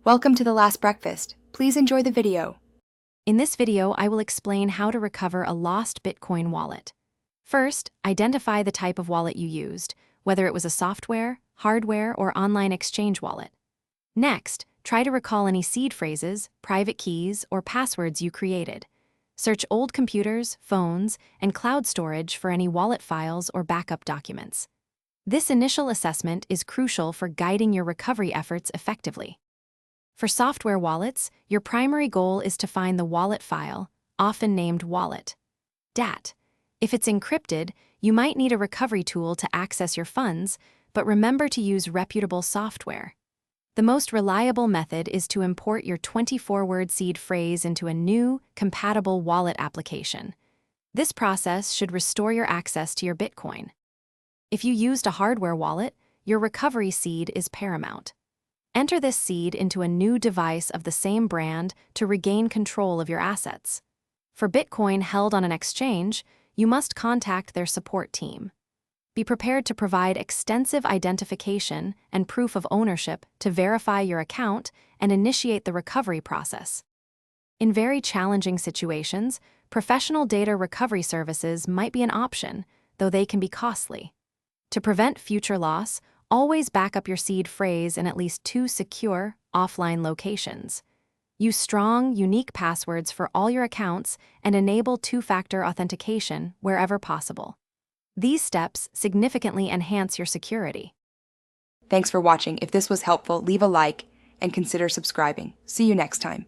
Welcome to The Last Breakfast. Please enjoy the video. In this video, I will explain how to recover a lost Bitcoin wallet. First, identify the type of wallet you used, whether it was a software, hardware, or online exchange wallet. Next, try to recall any seed phrases, private keys, or passwords you created. Search old computers, phones, and cloud storage for any wallet files or backup documents. This initial assessment is crucial for guiding your recovery efforts effectively. For software wallets, your primary goal is to find the wallet file, often named wallet. DAT. If it's encrypted, you might need a recovery tool to access your funds, but remember to use reputable software. The most reliable method is to import your 24-word seed phrase into a new, compatible wallet application. This process should restore your access to your Bitcoin. If you used a hardware wallet, your recovery seed is paramount. Enter this seed into a new device of the same brand to regain control of your assets. For Bitcoin held on an exchange, you must contact their support team. Be prepared to provide extensive identification and proof of ownership to verify your account and initiate the recovery process. In very challenging situations, professional data recovery services might be an option, though they can be costly. To prevent future loss, always back up your seed phrase in at least 2 secure, offline locations. Use strong, unique passwords for all your accounts and enable two-factor authentication wherever possible. These steps significantly enhance your security. Thanks for watching. If this was helpful, leave a like and consider subscribing. See you next time.